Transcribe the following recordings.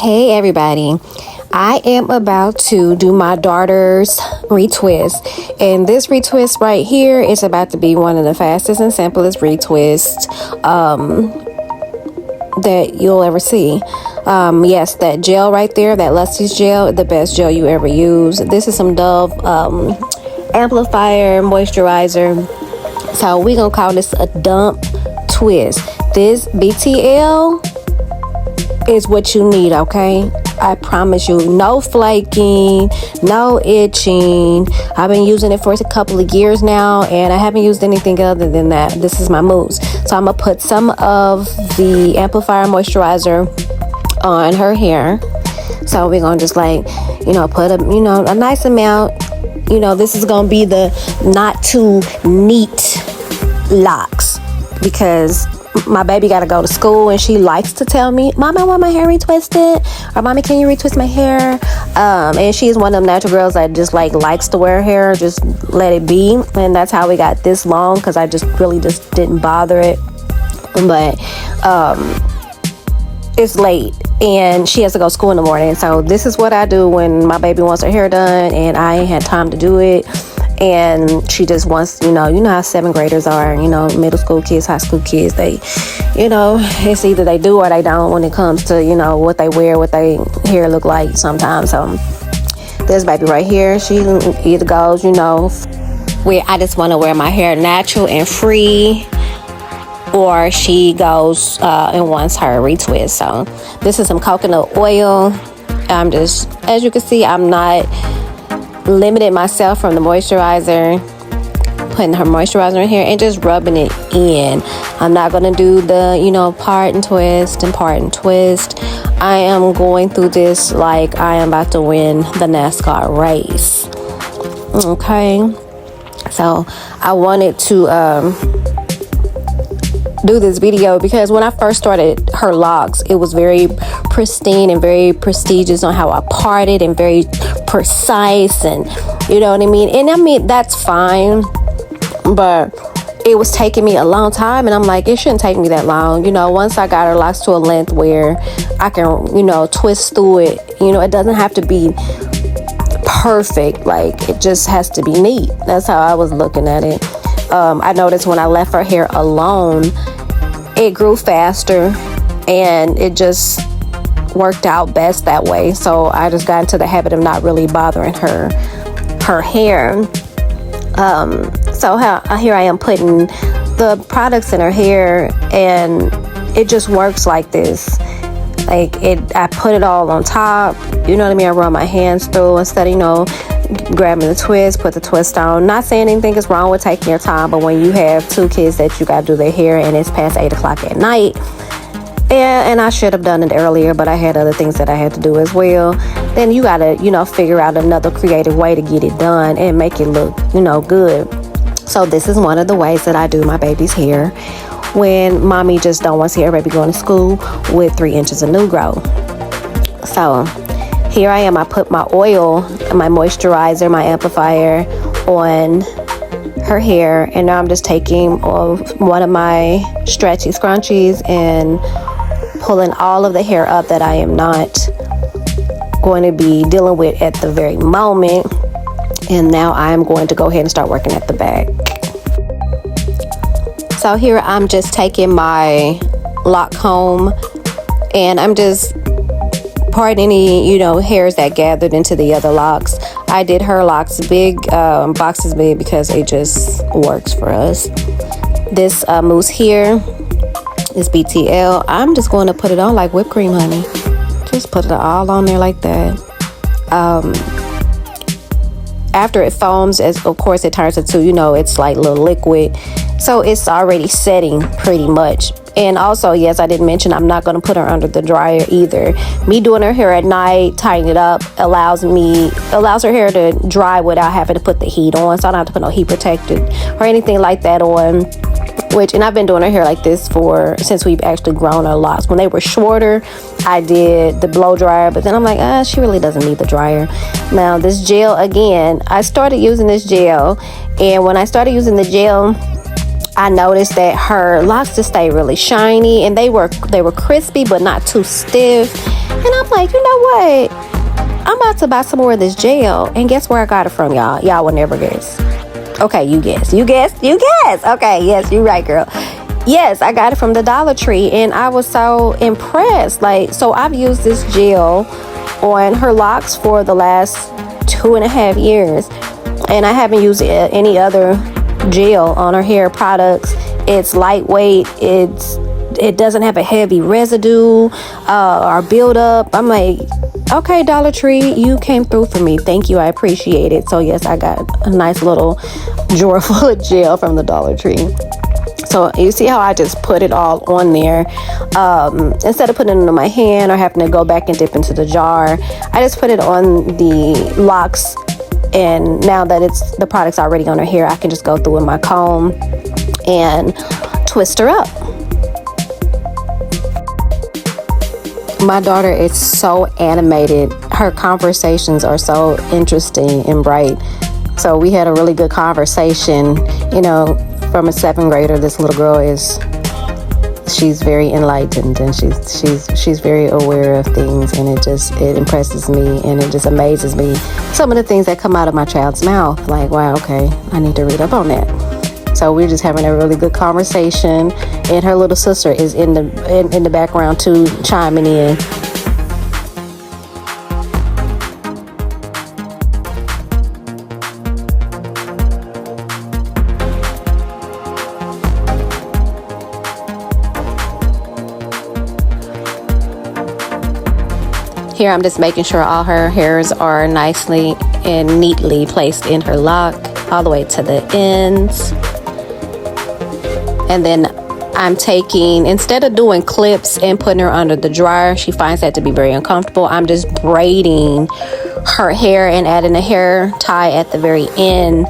Hey everybody, I am about to do my daughter's retwist, and this retwist right here is about to be one of the fastest and simplest retwists that you'll ever see. Yes, that gel right there, that Lusty's gel, the best gel you ever use. This is some Dove amplifier moisturizer. So we're gonna call this a dump twist. This BTL is what you need, okay? I promise you, no flaking, no itching. I've been using it for a couple of years now, and I haven't used anything other than that. This is my mousse. So I'm gonna put some of the amplifier moisturizer on her hair. So we're gonna just put a nice amount. This is gonna be the not too neat locks, because my baby got to go to school and she likes to tell me, Mom, I want my hair retwisted, or Mommy, can you retwist my hair? And she's one of them natural girls that just likes to wear hair, just let it be. And that's how we got this long, because I just didn't bother it. But it's late and she has to go to school in the morning. So this is what I do when my baby wants her hair done and I ain't had time to do it. And she just wants, you know how 7th graders are, middle school kids, high school kids, they, it's either they do or they don't when it comes to, what they wear, what they hair look like sometimes. So this baby right here, she either goes, where I just want to wear my hair natural and free, or she goes and wants her retwist. So this is some coconut oil. I'm just, as you can see, I'm not limited myself from the moisturizer, putting her moisturizer in here and just rubbing it in. I'm not going to do the part and twist. I am going through this like I am about to win the NASCAR race. Okay, so I wanted to do this video because when I first started her locks, it was very pristine and very prestigious on how I parted and very precise, and you know what I mean. And I mean, that's fine, but it was taking me a long time, and I'm like, it shouldn't take me that long. Once I got her locks to a length where I can twist through it, it doesn't have to be perfect, like it just has to be neat. That's how I was looking at it. I noticed when I left her hair alone, it grew faster and it just worked out best that way. So I just got into the habit of not really bothering her hair. So here I am putting the products in her hair, and it just works like this. I put it all on top, you know what I mean? I run my hands through instead of grabbing the twist, put the twist on. Not saying anything is wrong with taking your time, but when you have 2 kids that you got to do their hair and it's past 8 o'clock at night, and I should have done it earlier, but I had other things that I had to do as well, then you got to figure out another creative way to get it done and make it look good. So this is one of the ways that I do my baby's hair when mommy just don't want to see her baby going to school with 3 inches of new growth. So here I am. I put my oil, my moisturizer, my amplifier on her hair, and now I'm just taking one of my stretchy scrunchies and pulling all of the hair up that I am not going to be dealing with at the very moment. And now I'm going to go ahead and start working at the back. So here I'm just taking my lock comb and I'm just parting any hairs that gathered into the other locks. I did her locks big, boxes big, because it just works for us. This mousse here is BTL. I'm just going to put it on like whipped cream, honey. Just put it all on there like that. After it foams, of course it turns into, it's like a little liquid. So it's already setting pretty much. And also, yes, I didn't mention I'm not going to put her under the dryer either. Me doing her hair at night, tying it up, allows her hair to dry without having to put the heat on. So I don't have to put no heat protectant or anything like that on. And I've been doing her hair like this since we've actually grown her locks. When they were shorter, I did the blow dryer, but then I'm like, she really doesn't need the dryer. Now this gel, again, I started using this gel, and when I started using the gel, I noticed that her locks just stayed really shiny, and they were crispy but not too stiff. And I'm like, you know what? I'm about to buy some more of this gel. And guess where I got it from, y'all? Y'all will never guess. Okay, you guess. You guess? You guess. Okay, yes, you're right, girl. Yes, I got it from the Dollar Tree, and I was so impressed. Like, so I've used this gel on her locks for the last 2.5 years, and I haven't used any other gel on her hair products. It's lightweight. It doesn't have a heavy residue or buildup. I'm like, okay, Dollar Tree, you came through for me. Thank you. I appreciate it. So yes, I got a nice little drawer full of gel from the Dollar Tree. So you see how I just put it all on there. Instead of putting it on my hand or having to go back and dip into the jar, I just put it on the locks. And now that the product's already on her hair, I can just go through with my comb and twist her up. My daughter is so animated. Her conversations are so interesting and bright. So we had a really good conversation. You know, from a 7th grader, this little girl she's very enlightened, and she's very aware of things, and it impresses me, and it just amazes me. Some of the things that come out of my child's mouth, like, wow, okay, I need to read up on that. So we're just having a really good conversation, and her little sister is in the background too, chiming in. Here I'm just making sure all her hairs are nicely and neatly placed in her lock, all the way to the ends. And then I'm taking, instead of doing clips and putting her under the dryer, she finds that to be very uncomfortable. I'm just braiding her hair and adding a hair tie at the very end.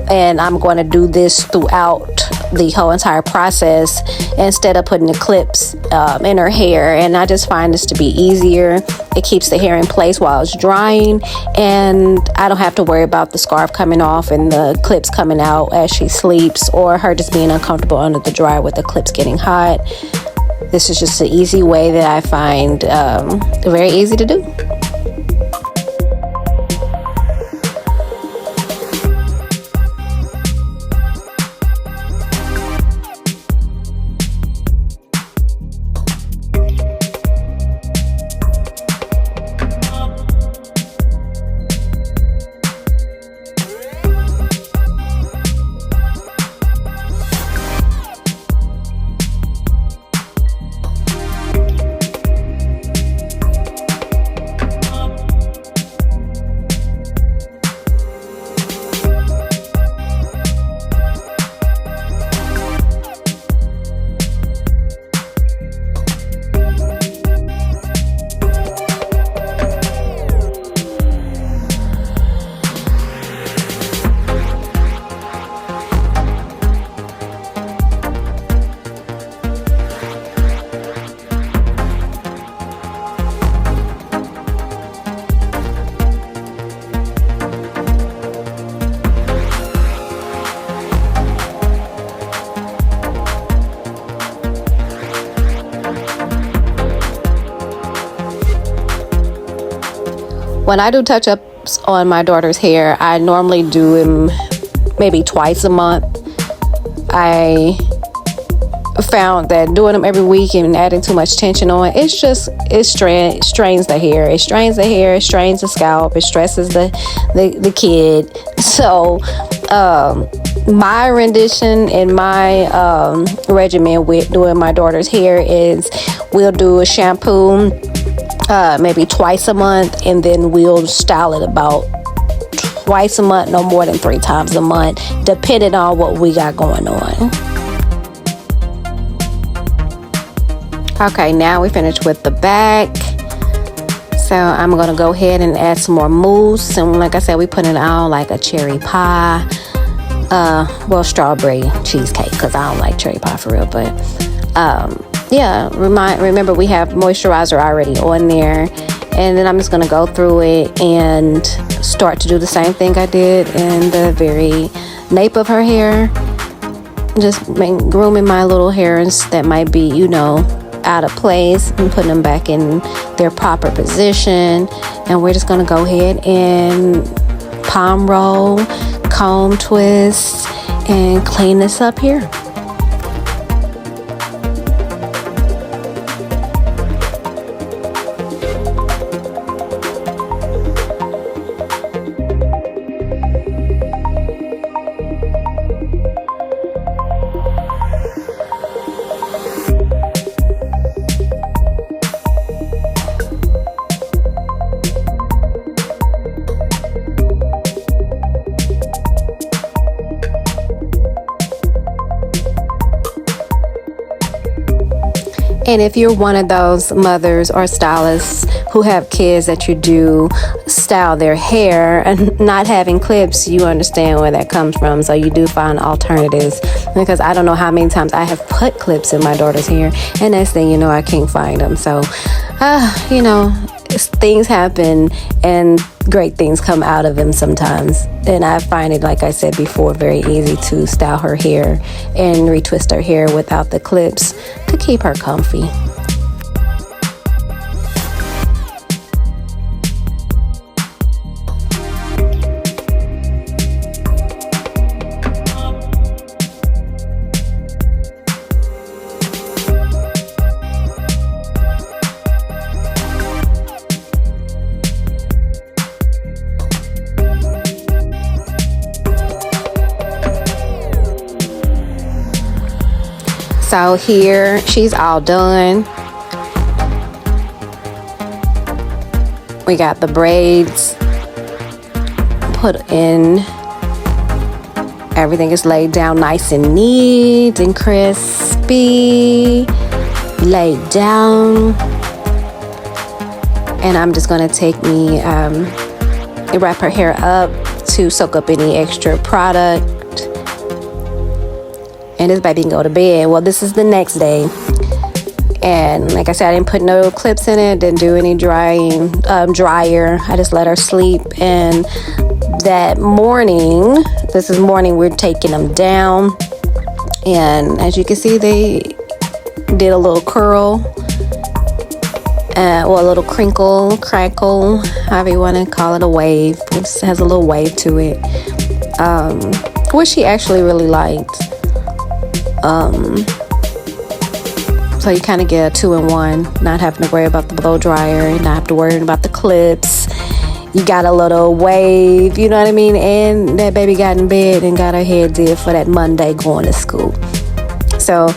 And I'm going to do this throughout the whole entire process instead of putting the clips in her hair. And I just find this to be easier. It keeps the hair in place while it's drying, and I don't have to worry about the scarf coming off and the clips coming out as she sleeps, or her just being uncomfortable under the dryer with the clips getting hot. This is just an easy way that I find very easy to do. When I do touch-ups on my daughter's hair, I normally do them maybe twice a month. I found that doing them every week and adding too much tension on it strains the hair. It strains the hair, it strains the scalp, it stresses the kid. So my rendition and my regimen with doing my daughter's hair is we'll do a shampoo maybe twice a month, and then we'll style it about twice a month, no more than 3 times a month, depending on what we got going on. Okay, now we finished with the back. So I'm gonna go ahead and add some more mousse, and like I said, we put it on like a cherry pie, strawberry cheesecake, because I don't like cherry pie for real, but yeah, remember we have moisturizer already on there, and then I'm just going to go through it and start to do the same thing I did in the very nape of her hair, just grooming my little hairs that might be, out of place and putting them back in their proper position. And we're just going to go ahead and palm roll, comb twist, and clean this up here. And if you're one of those mothers or stylists who have kids that you do style their hair and not having clips, you understand where that comes from. So you do find alternatives, because I don't know how many times I have put clips in my daughter's hair and next thing you know, I can't find them. So, you know, things happen and great things come out of them sometimes. And I find it, like I said before, very easy to style her hair and retwist her hair without the clips to keep her comfy. So here, she's all done. We got the braids put in. Everything is laid down nice and neat and crispy. Laid down. And I'm just gonna take me, wrap her hair up to soak up any extra product. And this baby can go to bed. Well, this is the next day. And like I said, I didn't put no clips in it, didn't do any dryer. I just let her sleep. And that morning, this is morning, we're taking them down. And as you can see, they did a little curl. Well, a little crinkle, crackle, however you want to call it, a wave. It just has a little wave to it. Which she actually really liked. So you kind of get a 2-in-1, not having to worry about the blow dryer, not have to worry about the clips. You got a little wave, you know what I mean? And that baby got in bed and got her hair did for that Monday going to school. So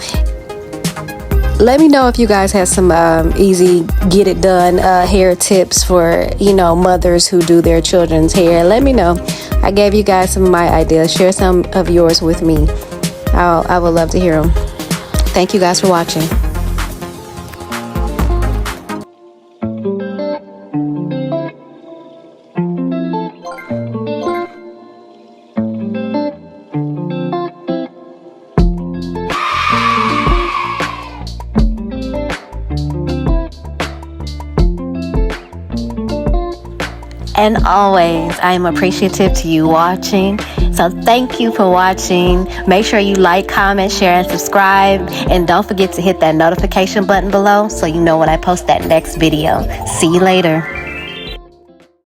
let me know if you guys have some easy get it done hair tips for, you know, mothers who do their children's hair. Let me know. I gave you guys some of my ideas. Share some of yours with me. I would love to hear them. Thank you guys for watching. And always, I am appreciative to you watching. So thank you for watching. Make sure you like, comment, share, and subscribe. And don't forget to hit that notification button below so you know when I post that next video. See you later.